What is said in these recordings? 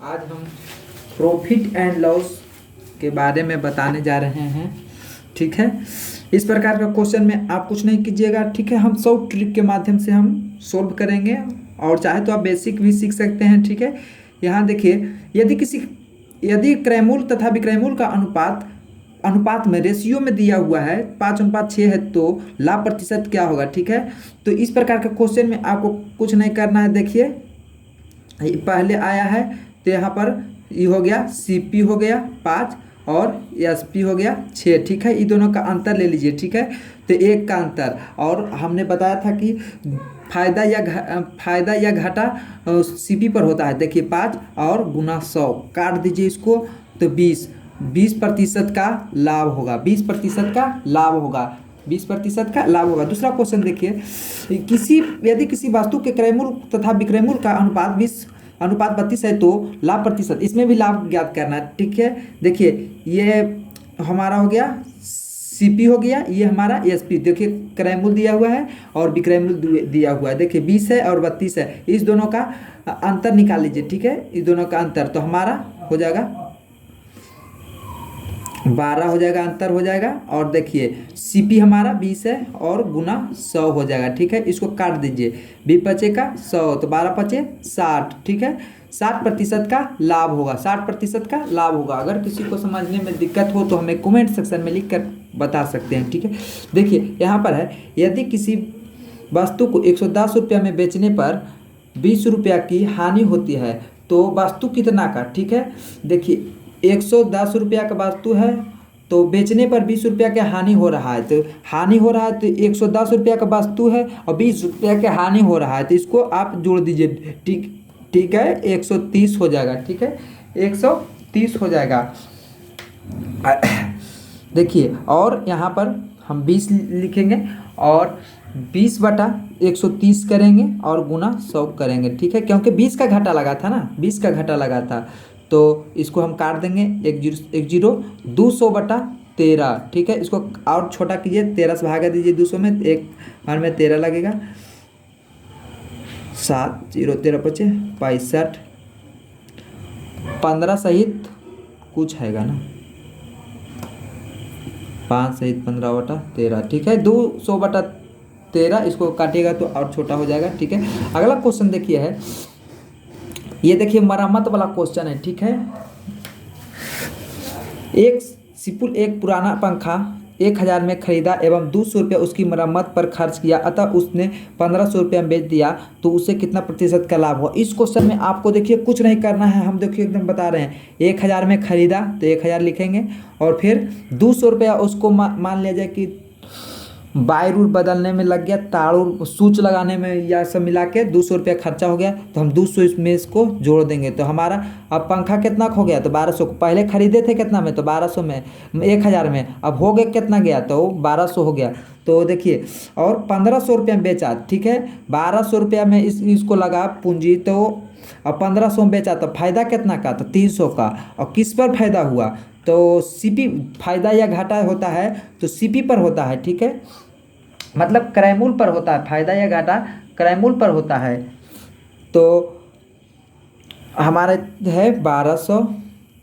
आज हम profit and loss के बारे में बताने जा रहे हैं। ठीक है, इस प्रकार का क्वेश्चन में आप कुछ नहीं कीजिएगा। ठीक है, हम 100 ट्रिक के माध्यम से हम सोल्व करेंगे और चाहे तो आप बेसिक भी सीख सकते हैं। ठीक है, यहाँ देखिए, यदि क्रयमूल्य तथा विक्रयमूल्य का अनुपात में रेशियो में दिया हुआ है 5:6 है तो लाभ प्रतिशत क्या होगा। ठीक है, तो इस प्रकार का क्वेश्चन में आपको कुछ नहीं करना है। देखिए, पहले आया है तो यहाँ पर ये हो गया, सीपी हो गया 5 और एसपी हो गया 6। ठीक है, ये दोनों का अंतर ले लीजिए। ठीक है, तो एक का अंतर, और हमने बताया था कि फायदा या घाटा सीपी पर होता है। देखिए 5 और गुना 100 काट दीजिए इसको, तो 20% का लाभ होगा। 20% का लाभ होगा। 20% का लाभ होगा। दूसरा क्वेश्चन देखिए, यदि किसी वस्तु के क्रयमूल्य तथा विक्रयमूल्य का अनुपात 32 है तो लाभ प्रतिशत, इसमें भी लाभ ज्ञात करना है। ठीक है, देखिए ये हमारा हो गया सीपी हो गया, ये हमारा एसपी। देखिए क्रयमूल्य दिया हुआ है और विक्रयमूल्य दिया हुआ है। देखिए 20 है और 32 है, इस दोनों का अंतर निकाल लीजिए। ठीक है, इस दोनों का अंतर तो हमारा हो जाएगा 12 हो जाएगा, अंतर हो जाएगा। और देखिए सीपी हमारा 20 है और गुना 100 हो जाएगा। ठीक है, इसको काट दीजिए, 20 बचे का 100 तो 12 बचे 60। ठीक है, 60% का लाभ होगा। 60% का लाभ होगा। अगर किसी को समझने में दिक्कत हो तो हमें कमेंट सेक्शन में लिख कर बता सकते हैं। ठीक है, देखिए यहाँ पर है, यदि किसी वस्तु को 110 रुपया में बेचने पर 20 रुपया की हानि होती है तो वस्तु कितना का। ठीक है, देखिए 110 रुपया का वस्तु है तो बेचने पर 20 रुपया का हानि हो रहा है। तो हानि हो रहा है तो 110 रुपया का वस्तु है और 20 रुपया का हानि हो रहा है, तो इसको आप जोड़ दीजिए। ठीक है, 130 हो जाएगा। ठीक है, 130 हो जाएगा। देखिए, और यहाँ पर हम 20 लिखेंगे और 20/130 करेंगे और गुना 100 करेंगे। ठीक है, क्योंकि 20 का घाटा लगा था ना, 20 का घाटा लगा था, तो इसको हम काट देंगे। 1 0 200/13। ठीक है, इसको और छोटा कीजिए, 13 से भागा दीजिए 200 में, एक बार में 13 लगेगा। 7 0 13 5 65, 15 सहित कुछ हैगा ना, 5 सहित 15/13। ठीक है, 200/13, इसको काटिएगा तो और छोटा हो जाएगा। ठीक है, अगला क्वेश्चन देखिए है, ये देखिए मरम्मत वाला क्वेश्चन है। ठीक है, एक पुराना पंखा 1000 में खरीदा एवं 200 रुपया उसकी मरम्मत पर खर्च किया, अतः उसने 1500 रुपया में बेच दिया, तो उसे कितना प्रतिशत का लाभ हुआ। इस क्वेश्चन में आपको देखिए कुछ नहीं करना है, हम देखिए एकदम बता रहे हैं। 1000 में खरीदा तो 1000 लिखेंगे और फिर 200 रुपया उसको मान लिया जाए कि वायर बदलने में लग गया, तार स्विच लगाने में, या सब मिला के 200 रुपया खर्चा हो गया, तो हम 200 इसमें इसको जोड़ देंगे। तो हमारा अब पंखा कितना हो गया, तो 1200। पहले खरीदे थे कितना में, तो 1200 में, 1000 में, अब हो गया कितना गया, तो 1200 हो गया। तो देखिए, और 1500 रुपया में बेचा। ठीक है, 1200 रुपया में इसको लगा पूंजी, तो अब 1500 में बेचा, तो फायदा कितना का, तो 300 का। और किस पर फायदा हुआ, तो सीपी, फायदा या घाटा होता है तो सीपी पर होता है। ठीक है, मतलब क्रयमूल्य पर होता है, फायदा या घाटा क्रयमूल्य पर होता है। तो हमारा है 1200,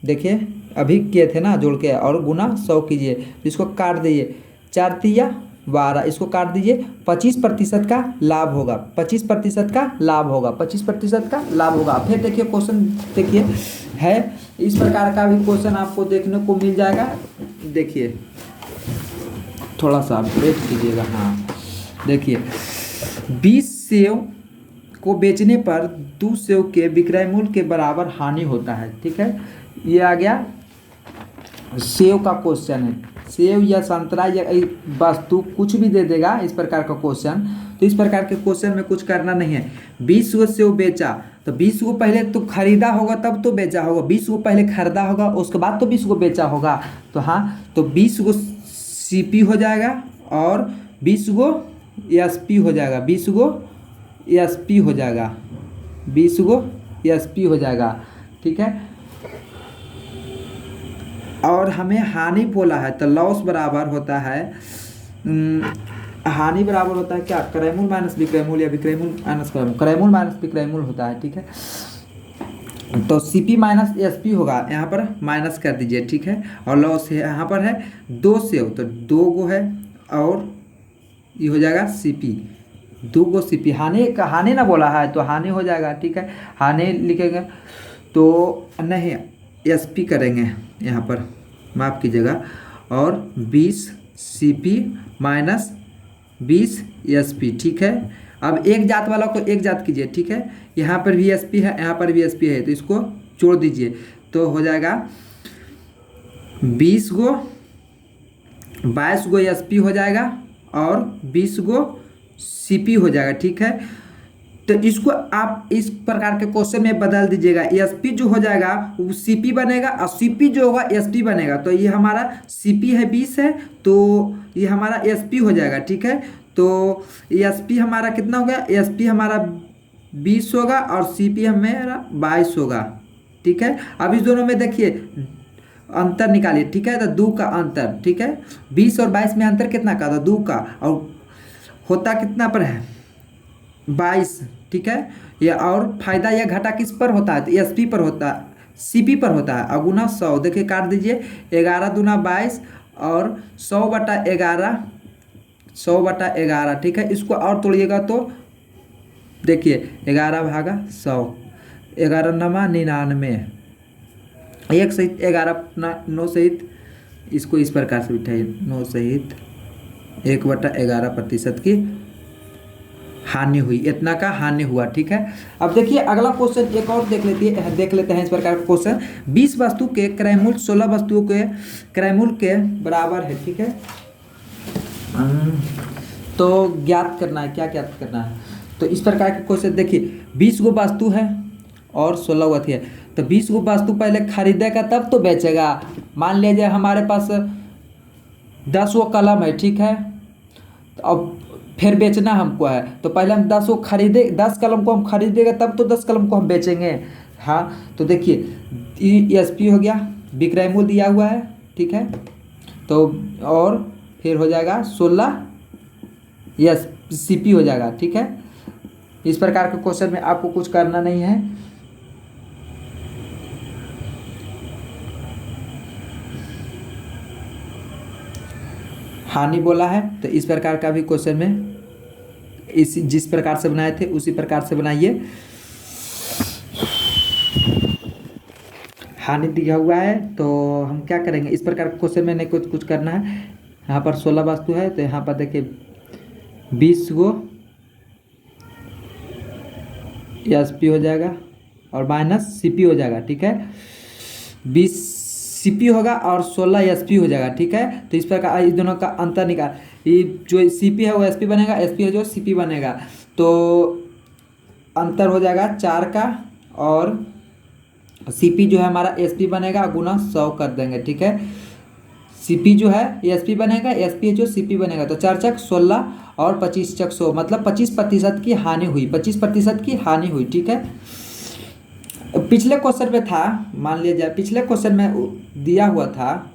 देखिए अभी किए थे ना जोड़ के, और गुना 100 कीजिए, इसको काट दीजिए, 4 तिया 12, इसको काट दीजिए, 25% का लाभ होगा। 25% का लाभ होगा। 25% का लाभ होगा। फिर देखिए क्वेश्चन देखिए है, इस प्रकार का भी क्वेश्चन आपको देखने को मिल जाएगा। देखिए थोड़ा सा आप वेट कीजिएगा। हाँ देखिए, 20 सेव को बेचने पर 2 सेव के विक्रय मूल्य के बराबर हानि होता है। ठीक है, ये आ गया सेव का क्वेश्चन है। सेव या संतरा या वस्तु कुछ भी दे देगा इस प्रकार का क्वेश्चन, तो इस प्रकार के क्वेश्चन में कुछ करना नहीं है। 20 को सेव बेचा तो 20 को पहले तो खरीदा होगा तब तो बेचा होगा, 20 को पहले खरीदा होगा उसके बाद तो 20 को बेचा होगा। तो हाँ, तो 20 को सीपी हो जाएगा और 20 को एसपी हो जाएगा। 20 को एसपी हो जाएगा। 20 को एसपी हो जाएगा। ठीक है, और हमें हानि बोला है तो लॉस बराबर होता है, हानि बराबर होता है क्या, क्रयमूल्य माइनस विक्रयमूल्य या विक्रयमूल्य माइनस क्रयमूल्य, क्रयमूल्य माइनस विक्रयमूल्य होता है। ठीक है, तो CP माइनस SP होगा, यहाँ पर माइनस कर दीजिए, ठीक है। और लॉस है यहाँ पर है 2 सेव, तो 2 गो है, और ये हो जाएगा CP, 2 गो CP। हानि ना बोला है तो हानि हो जाएगा, ठीक है। हानि लिखेंगे तो नहीं, SP करेंगे यहाँ पर, माफ़ कीजिएगा। और 20 CP माइनस 20 SP, ठीक है। अब एक जात वाला को एक जात कीजिए, ठीक है। यहाँ पर भी SP है, यहाँ पर भी SP है, तो इसको जोड़ दीजिए, तो हो जाएगा 20 गो 22 गो SP हो जाएगा, और 20 गो CP हो जाएगा, ठीक है। तो इसको आप इस प्रकार के क्वेश्चन में बदल दीजिएगा, SP जो हो जाएगा वो CP बनेगा, और CP जो होगा SP बनेगा। तो ये हमारा CP है 20 है, तो ये हमारा SP हो जाएगा, ठीक है। तो SP हमारा कितना हो गया, SP हमारा 20 होगा, और CP हमारा 22 होगा, ठीक है। अब इस दोनों में देखिए अंतर निकालिए, ठीक है। तो 2 का अंतर, ठीक है। 20 और 22 में अंतर कितना का था, 2 का, और होता कितना पर है 22, ठीक है। ये और फायदा या घाटा किस पर होता है, तो SP पर होता है, CP पर होता है। अगुना 100, देखिए काट दीजिए, 11 दूना 22, और 100/11, 100/11, ठीक है। इसको और तोड़िएगा तो देखिए 11 भागा 100, 11 नमा 99, 1 सहित 11 9 सहित, इसको इस प्रकार से बिठाइए, 9 सहित 1/11% की हानि हुई, इतना का हानि हुआ, ठीक है। अब देखिए अगला क्वेश्चन एक और देख लेते हैं इस प्रकार का क्वेश्चन। 20 वस्तु के क्रय मूल्य 16 वस्तुओं के क्रय मूल्य के बराबर है, ठीक है। तो ज्ञात करना है, क्या ज्ञात करना है, तो इस प्रकार के क्वेश्चन देखिए 20 गो वस्तु है और 16 गो है, तो 20 गो वस्तु पहले खरीदेगा तब तो बेचेगा। मान लीजिए हमारे पास 10 गो कलम है, ठीक है। तो अब फिर बेचना हमको है, तो पहले हम 10 को खरीदे, 10 कलम को हम खरीदेगा तब तो 10 कलम को हम बेचेंगे। हाँ, तो देखिए SP हो गया, विक्रय मूल्य दिया हुआ है, ठीक है। तो और फिर हो जाएगा 16 CP हो जाएगा, ठीक है। इस प्रकार के क्वेश्चन में आपको कुछ करना नहीं है। हानि बोला है, तो इस प्रकार का भी क्वेश्चन में इसी जिस प्रकार से बनाए थे उसी प्रकार से बनाइए। हानि दिया हुआ है, तो हम क्या करेंगे, इस प्रकार के क्वेश्चन में नहीं कुछ करना है। यहाँ पर 16 वस्तु है, तो यहाँ पर देखिए 20 गो SP हो जाएगा, और माइनस CP हो जाएगा, ठीक है। 20 CP होगा और 16 SP हो जाएगा, ठीक है। तो इस प्रकार इस दोनों का अंतर निकाल, ये जो CP है वो SP बनेगा, SP है जो CP बनेगा, तो अंतर हो जाएगा 4 का, और CP जो है हमारा SP बनेगा, गुना 100 कर देंगे, ठीक है। CP जो है SP बनेगा, SP है जो CP बनेगा, तो 4 चक 16 और 25 चक 100, मतलब 25% की हानि हुई, 25% की हानि हुई, ठीक है। पिछले क्वेश्चन में था, मान लीजिए पिछले क्वेश्चन में दिया हुआ था,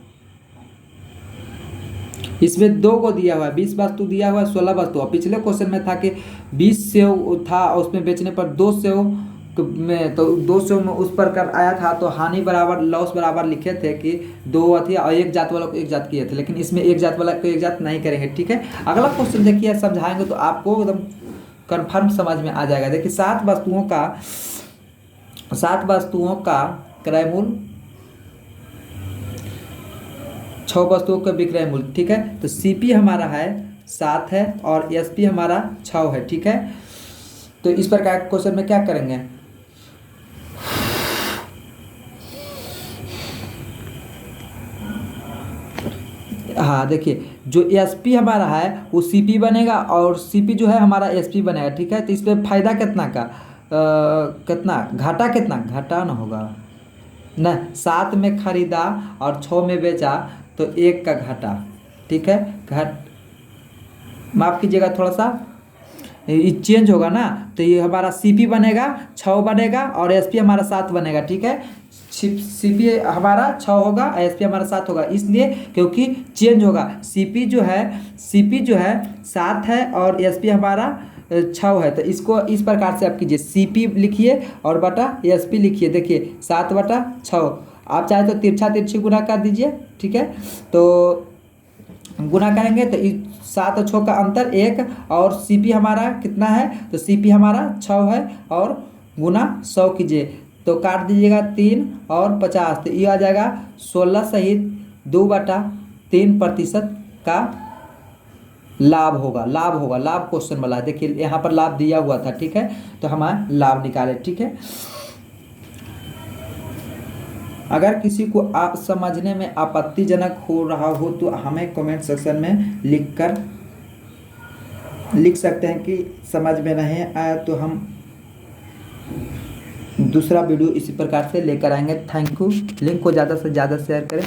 इसमें 2 को दिया हुआ है, 20 वस्तु दिया हुआ है, 16 वस्तु। पिछले क्वेश्चन में था कि 20 सेव था, उसमें बेचने पर 2 सेव में, तो 2 सेव में उस पर कर आया था, तो हानि बराबर लॉस बराबर लिखे थे कि 2 थी, और एक जात वाला को एक जात किए थे, लेकिन इसमें एक जात वाला को एक जात नहीं करेंगे, ठीक है। अगला क्वेश्चन देखिए, समझाएंगे तो आपको एकदम कन्फर्म समझ में आ जाएगा। देखिए 7 वस्तुओं का क्रय मूल्य, 6 वस्तुओं का विक्रय मूल्य, ठीक है। तो CP हमारा है 7 है, और SP हमारा 6 है, ठीक है। तो इस प्रकार के क्वेश्चन में क्या करेंगे, हाँ देखिए जो SP हमारा है वो CP बनेगा, और CP जो है हमारा SP बनेगा, ठीक है। तो इसमें फायदा कितना का कितना घाटा, कितना घाटा ना होगा ना, 7 में खरीदा और 6 में बेचा, तो 1 का घाटा, ठीक है। माफ़ कीजिएगा, थोड़ा सा ये चेंज होगा ना, तो ये हमारा CP बनेगा 6 बनेगा, और SP हमारा 7 बनेगा, ठीक है। CP हमारा 6 होगा, SP हमारा 7 होगा, इसलिए क्योंकि चेंज होगा। CP जो है 7 है, और SP हमारा 6 है, तो इसको इस प्रकार से आप कीजिए, CP लिखिए और बटा SP लिखिए। देखिए 7/6, आप चाहे तो तिरछा तिरछी गुना कर दीजिए, ठीक है। तो गुना करेंगे तो 7 और 6 का अंतर 1, और CP हमारा कितना है, तो CP हमारा 6 है, और गुना 100 कीजिए, तो काट दीजिएगा 3 और 50, तो ये आ जाएगा 16 सहित 2/3% का लाभ होगा। लाभ क्वेश्चन वाला है, देखिए यहाँ पर लाभ दिया हुआ था, ठीक है। तो हमारा लाभ निकाले, ठीक है। अगर किसी को आप समझने में आपत्तिजनक हो रहा हो तो हमें कमेंट सेक्शन में लिख सकते हैं कि समझ में नहीं आया, तो हम दूसरा वीडियो इसी प्रकार से लेकर आएंगे। Thank you. लिंक को ज़्यादा से ज़्यादा शेयर करें।